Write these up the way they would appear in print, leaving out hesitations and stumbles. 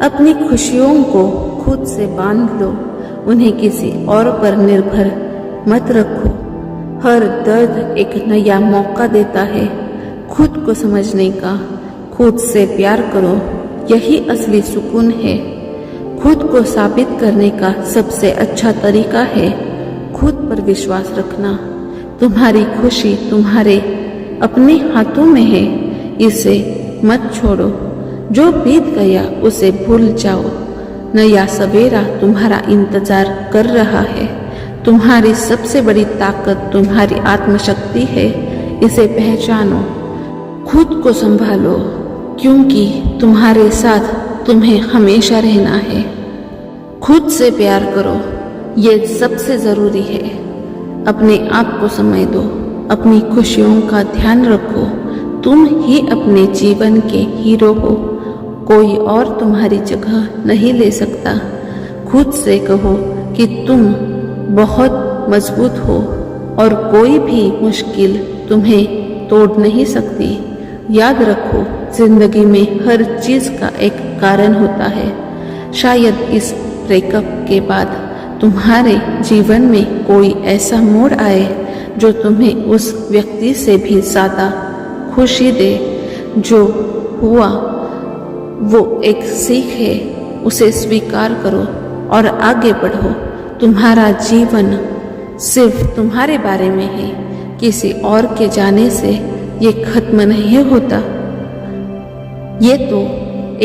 अपनी खुशियों को खुद से बांध लो, उन्हें किसी और पर निर्भर मत रखो। हर दर्द एक नया मौका देता है खुद को समझने का। खुद से प्यार करो, यही असली सुकून है। खुद को साबित करने का सबसे अच्छा तरीका है खुद पर विश्वास रखना। तुम्हारी खुशी तुम्हारे अपने हाथों में है, इसे मत छोड़ो। जो बीत गया उसे भूल जाओ, नया सवेरा तुम्हारा इंतजार कर रहा है। तुम्हारी सबसे बड़ी ताकत तुम्हारी आत्मशक्ति है, इसे पहचानो। खुद को संभालो, क्योंकि तुम्हारे साथ तुम्हें हमेशा रहना है। खुद से प्यार करो, ये सबसे ज़रूरी है। अपने आप को समय दो, अपनी खुशियों का ध्यान रखो। तुम ही अपने जीवन के हीरो हो, कोई और तुम्हारी जगह नहीं ले सकता। खुद से कहो कि तुम बहुत मजबूत हो और कोई भी मुश्किल तुम्हें तोड़ नहीं सकती। याद रखो, जिंदगी में हर चीज़ का एक कारण होता है। शायद इस ब्रेकअप के बाद तुम्हारे जीवन में कोई ऐसा मोड़ आए जो तुम्हें उस व्यक्ति से भी ज़्यादा खुशी दे। जो हुआ वो एक सीख है, उसे स्वीकार करो और आगे बढ़ो। तुम्हारा जीवन सिर्फ तुम्हारे बारे में है, किसी और के जाने से ये खत्म नहीं होता। ये तो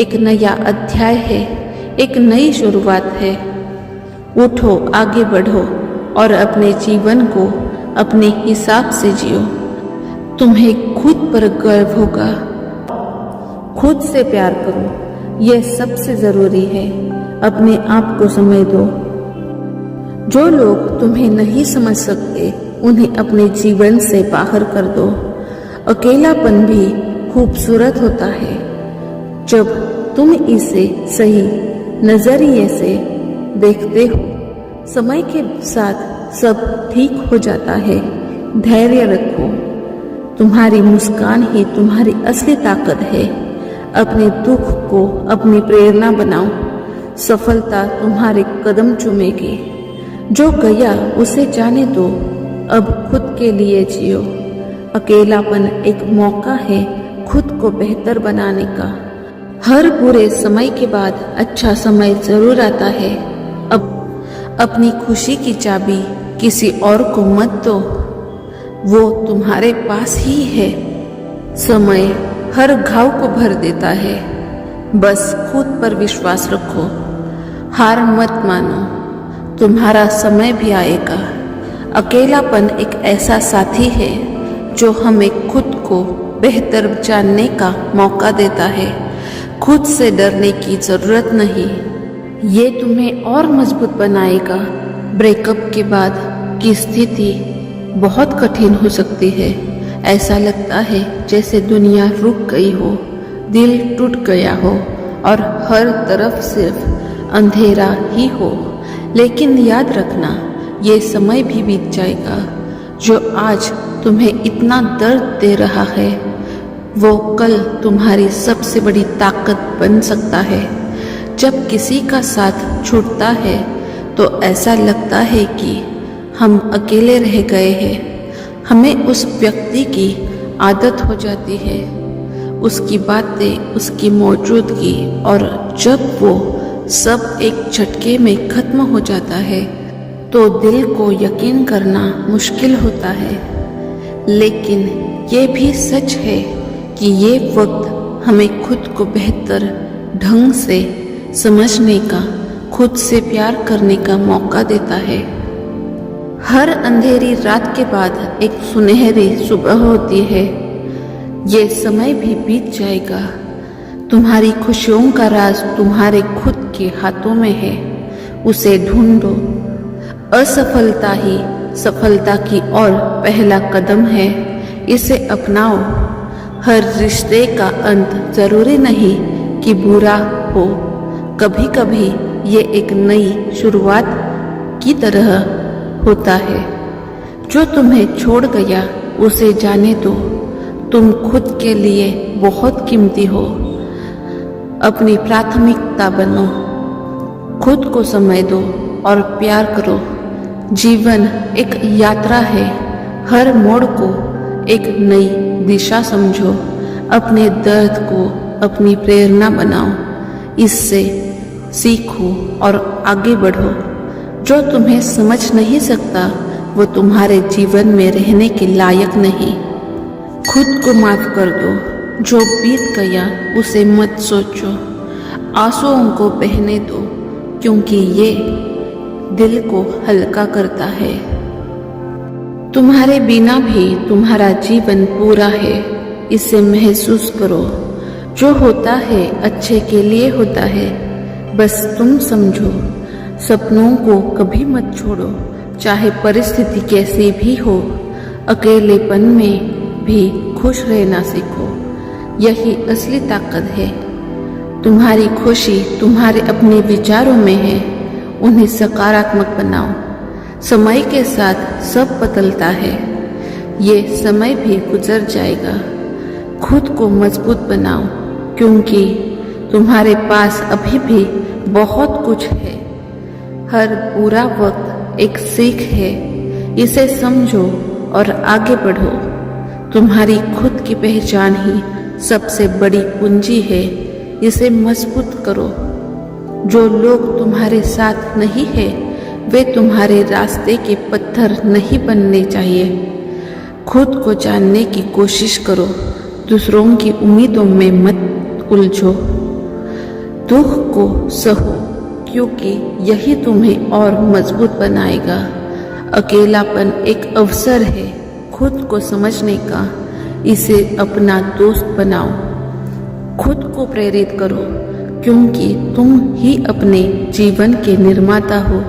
एक नया अध्याय है, एक नई शुरुआत है। उठो, आगे बढ़ो और अपने जीवन को अपने हिसाब से जियो। तुम्हें खुद पर गर्व होगा। खुद से प्यार करो, यह सबसे ज़रूरी है। अपने आप को समय दो। जो लोग तुम्हें नहीं समझ सकते उन्हें अपने जीवन से बाहर कर दो। अकेलापन भी खूबसूरत होता है जब तुम इसे सही नजरिए से देखते हो। समय के साथ सब ठीक हो जाता है। धैर्य रखो, तुम्हारी मुस्कान ही तुम्हारी असली ताकत है। अपने दुख को अपनी प्रेरणा बनाओ। सफलता तुम्हारे कदम चूमेगी। जो गया उसे जाने दो, अब खुद के लिए जियो। अकेलापन एक मौका है खुद को बेहतर बनाने का। हर बुरे समय के बाद अच्छा समय जरूर आता है। अब अपनी खुशी की चाबी किसी और को मत दो, वो तुम्हारे पास ही है। समय हर घाव को भर देता है, बस खुद पर विश्वास रखो। हार मत मानो, तुम्हारा समय भी आएगा। अकेलापन एक ऐसा साथी है जो हमें खुद को बेहतर जानने का मौका देता है। खुद से डरने की जरूरत नहीं, ये तुम्हें और मजबूत बनाएगा। ब्रेकअप के बाद की स्थिति बहुत कठिन हो सकती है। ऐसा लगता है जैसे दुनिया रुक गई हो, दिल टूट गया हो और हर तरफ सिर्फ अंधेरा ही हो। लेकिन याद रखना, ये समय भी बीत जाएगा। जो आज तुम्हें इतना दर्द दे रहा है वो कल तुम्हारी सबसे बड़ी ताकत बन सकता है। जब किसी का साथ छूटता है तो ऐसा लगता है कि हम अकेले रह गए हैं। हमें उस व्यक्ति की आदत हो जाती है, उसकी बातें, उसकी मौजूदगी, और जब वो सब एक झटके में खत्म हो जाता है तो दिल को यकीन करना मुश्किल होता है। लेकिन ये भी सच है कि ये वक्त हमें खुद को बेहतर ढंग से समझने का, खुद से प्यार करने का मौका देता है। हर अंधेरी रात के बाद एक सुनहरी सुबह होती है। ये समय भी बीत जाएगा। तुम्हारी खुशियों का राज तुम्हारे खुद के हाथों में है, उसे ढूंढो। असफलता ही सफलता की ओर पहला कदम है, इसे अपनाओ। हर रिश्ते का अंत जरूरी नहीं कि बुरा हो। कभी कभी ये एक नई शुरुआत की तरह होता है। जो तुम्हें छोड़ गया उसे जाने दो। तुम खुद के लिए बहुत कीमती हो। अपनी प्राथमिकता बनो। खुद को समय दो और प्यार करो। जीवन एक यात्रा है, हर मोड़ को एक नई दिशा समझो। अपने दर्द को अपनी प्रेरणा बनाओ, इससे सीखो और आगे बढ़ो। जो तुम्हें समझ नहीं सकता वो तुम्हारे जीवन में रहने के लायक नहीं। खुद को माफ कर दो, जो बीत गया उसे मत सोचो। आंसुओं को बहने दो, क्योंकि ये दिल को हल्का करता है। तुम्हारे बिना भी तुम्हारा जीवन पूरा है, इसे महसूस करो। जो होता है अच्छे के लिए होता है, बस तुम समझो। सपनों को कभी मत छोड़ो, चाहे परिस्थिति कैसी भी हो। अकेलेपन में भी खुश रहना सीखो, यही असली ताकत है। तुम्हारी खुशी तुम्हारे अपने विचारों में है, उन्हें सकारात्मक बनाओ। समय के साथ सब बदलता है, ये समय भी गुजर जाएगा। खुद को मजबूत बनाओ, क्योंकि तुम्हारे पास अभी भी बहुत कुछ है। हर बुरा वक्त एक सीख है, इसे समझो और आगे बढ़ो। तुम्हारी खुद की पहचान ही सबसे बड़ी पूंजी है, इसे मजबूत करो। जो लोग तुम्हारे साथ नहीं है वे तुम्हारे रास्ते के पत्थर नहीं बनने चाहिए। खुद को जानने की कोशिश करो, दूसरों की उम्मीदों में मत उलझो। दुख को सहो, क्योंकि यही तुम्हें और मजबूत बनाएगा। अकेलापन एक अवसर है खुद को समझने का, इसे अपना दोस्त बनाओ। खुद को प्रेरित करो, क्योंकि तुम ही अपने जीवन के निर्माता हो।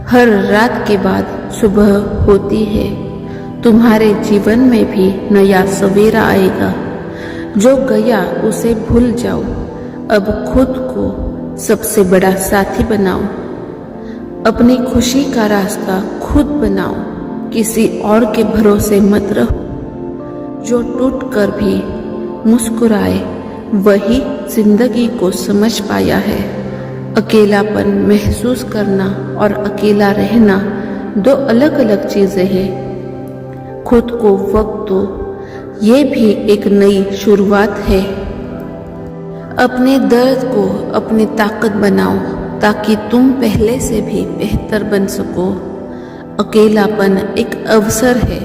हर रात के बाद सुबह होती है, तुम्हारे जीवन में भी नया सवेरा आएगा। जो गया उसे भूल जाओ, अब खुद को सबसे बड़ा साथी बनाओ। अपनी खुशी का रास्ता खुद बनाओ, किसी और के भरोसे मत रहो। जो टूट कर भी मुस्कुराए वही जिंदगी को समझ पाया है। अकेलापन महसूस करना और अकेला रहना दो अलग अलग चीजें हैं। खुद को वक्त दो, ये भी एक नई शुरुआत है। अपने दर्द को अपनी ताकत बनाओ, ताकि तुम पहले से भी बेहतर बन सको। अकेलापन एक अवसर है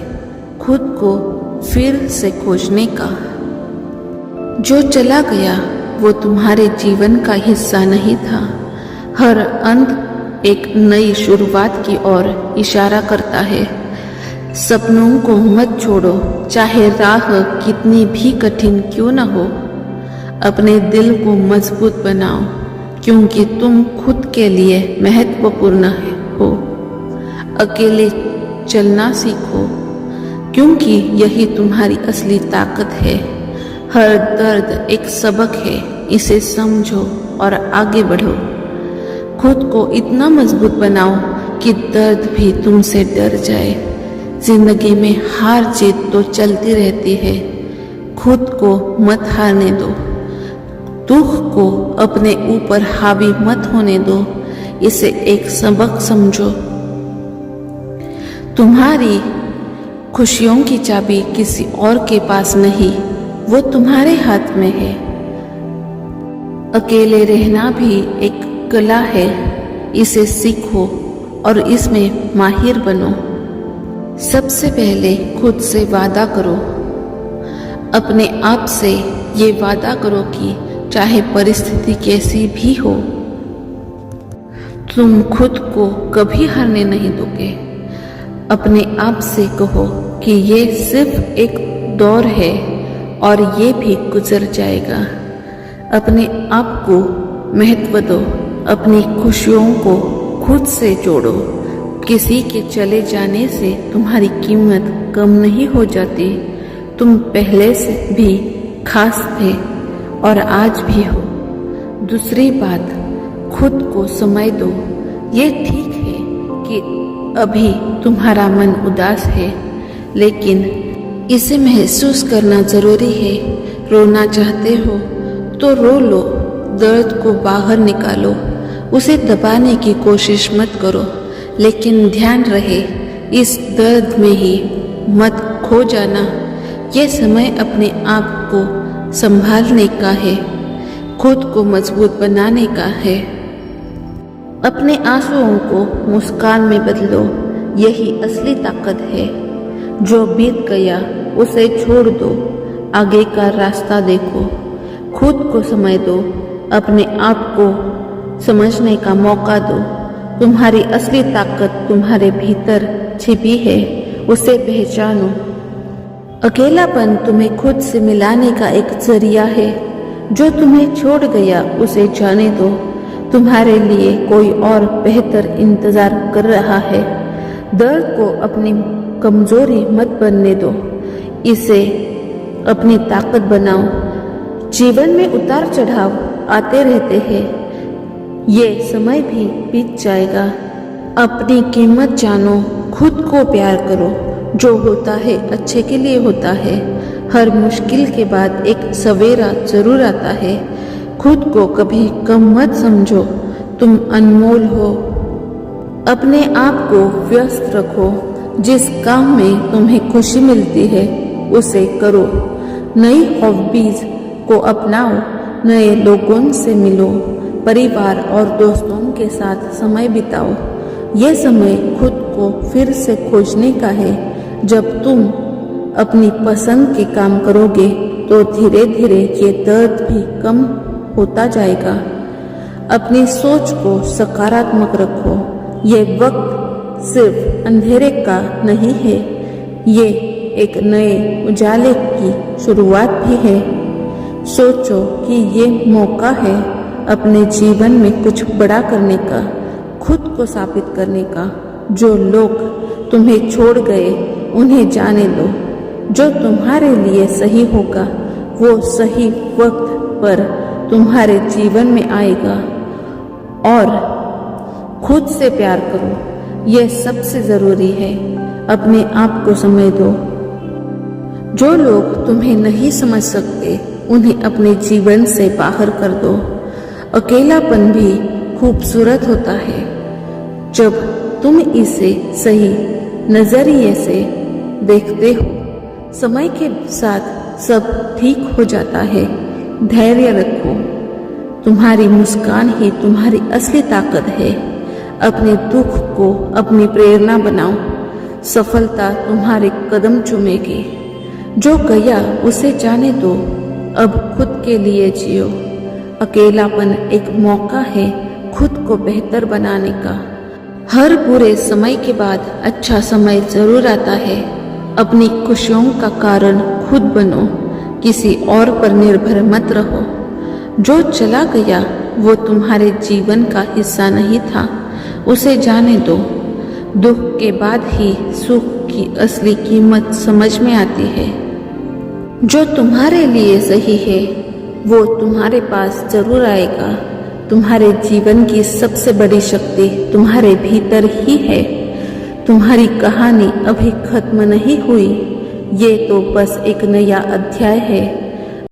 खुद को फिर से खोजने का। जो चला गया वो तुम्हारे जीवन का हिस्सा नहीं था। हर अंत एक नई शुरुआत की ओर इशारा करता है। सपनों को मत छोड़ो, चाहे राह कितनी भी कठिन क्यों न हो। अपने दिल को मजबूत बनाओ, क्योंकि तुम खुद के लिए महत्वपूर्ण हो। अकेले चलना सीखो, क्योंकि यही तुम्हारी असली ताकत है। हर दर्द एक सबक है, इसे समझो और आगे बढ़ो। खुद को इतना मजबूत बनाओ कि दर्द भी तुमसे डर जाए। जिंदगी में हार जीत तो चलती रहती है, खुद को मत हारने दो। दुख को अपने ऊपर हावी मत होने दो, इसे एक सबक समझो। तुम्हारी खुशियों की चाबी किसी और के पास नहीं, वो तुम्हारे हाथ में है। अकेले रहना भी एक कला है, इसे सीखो और इसमें माहिर बनो। सबसे पहले खुद से वादा करो। अपने आप से ये वादा करो कि चाहे परिस्थिति कैसी भी हो, तुम खुद को कभी हारने नहीं दोगे। अपने आप से कहो कि ये सिर्फ एक दौर है और ये भी गुजर जाएगा। अपने आप को महत्व दो, अपनी खुशियों को खुद से जोड़ो। किसी के चले जाने से तुम्हारी कीमत कम नहीं हो जाती। तुम पहले से भी खास थे और आज भी हो। दूसरी बात, खुद को समय दो। ये ठीक है कि अभी तुम्हारा मन उदास है, लेकिन इसे महसूस करना जरूरी है। रोना चाहते हो तो रो लो, दर्द को बाहर निकालो, उसे दबाने की कोशिश मत करो, लेकिन ध्यान रहे इस दर्द में ही मत खो जाना। ये समय अपने आप को संभालने का है, खुद को मजबूत बनाने का है। अपने आंसुओं को मुस्कान में बदलो, यही असली ताकत है। जो बीत गया उसे छोड़ दो, आगे का रास्ता देखो। खुद को समय दो, अपने आप को समझने का मौका दो। तुम्हारी असली ताकत तुम्हारे भीतर छिपी है, उसे पहचानो। अकेलापन तुम्हें खुद से मिलाने का एक जरिया है। जो तुम्हें छोड़ गया उसे जाने दो, तुम्हारे लिए कोई और बेहतर इंतजार कर रहा है। दर्द को अपनी कमजोरी मत बनने दो, इसे अपनी ताकत बनाओ। जीवन में उतार चढ़ाव आते रहते हैं, ये समय भी बीत जाएगा। अपनी कीमत जानो, खुद को प्यार करो। जो होता है अच्छे के लिए होता है। हर मुश्किल के बाद एक सवेरा जरूर आता है। खुद को कभी कम मत समझो, तुम अनमोल हो। अपने आप को व्यस्त रखो, जिस काम में तुम्हें खुशी मिलती है उसे करो। नई हॉबीज को अपनाओ, नए लोगों से मिलो, परिवार और दोस्तों के साथ समय बिताओ। यह समय खुद को फिर से खोजने का है। जब तुम अपनी पसंद के काम करोगे तो धीरे धीरे ये दर्द भी कम होता जाएगा। अपनी सोच को सकारात्मक रखो। ये वक्त सिर्फ अंधेरे का नहीं है, ये एक नए उजाले की शुरुआत भी है। सोचो कि ये मौका है अपने जीवन में कुछ बड़ा करने का, खुद को साबित करने का। जो लोग तुम्हें छोड़ गए उन्हें जाने दो। जो तुम्हारे लिए सही होगा वो सही वक्त पर तुम्हारे जीवन में आएगा। और खुद से प्यार करो, यह सबसे जरूरी है। अपने आप को समय दो। जो लोग तुम्हें नहीं समझ सकते उन्हें अपने जीवन से बाहर कर दो। अकेलापन भी खूबसूरत होता है जब तुम इसे सही नजरिए से देखते हो। समय के साथ सब ठीक हो जाता है। धैर्य रखो, तुम्हारी मुस्कान ही तुम्हारी असली ताकत है। अपने दुख को अपनी प्रेरणा बनाओ, सफलता तुम्हारे कदम चूमेगी। जो गया उसे जाने दो, अब खुद के लिए जियो। अकेलापन एक मौका है खुद को बेहतर बनाने का। हर बुरे समय के बाद अच्छा समय जरूर आता है। अपनी खुशियों का कारण खुद बनो, किसी और पर निर्भर मत रहो। जो चला गया वो तुम्हारे जीवन का हिस्सा नहीं था, उसे जाने दो। दुख के बाद ही सुख की असली कीमत समझ में आती है। जो तुम्हारे लिए सही है वो तुम्हारे पास जरूर आएगा। तुम्हारे जीवन की सबसे बड़ी शक्ति तुम्हारे भीतर ही है। तुम्हारी कहानी अभी खत्म नहीं हुई, ये तो बस एक नया अध्याय है।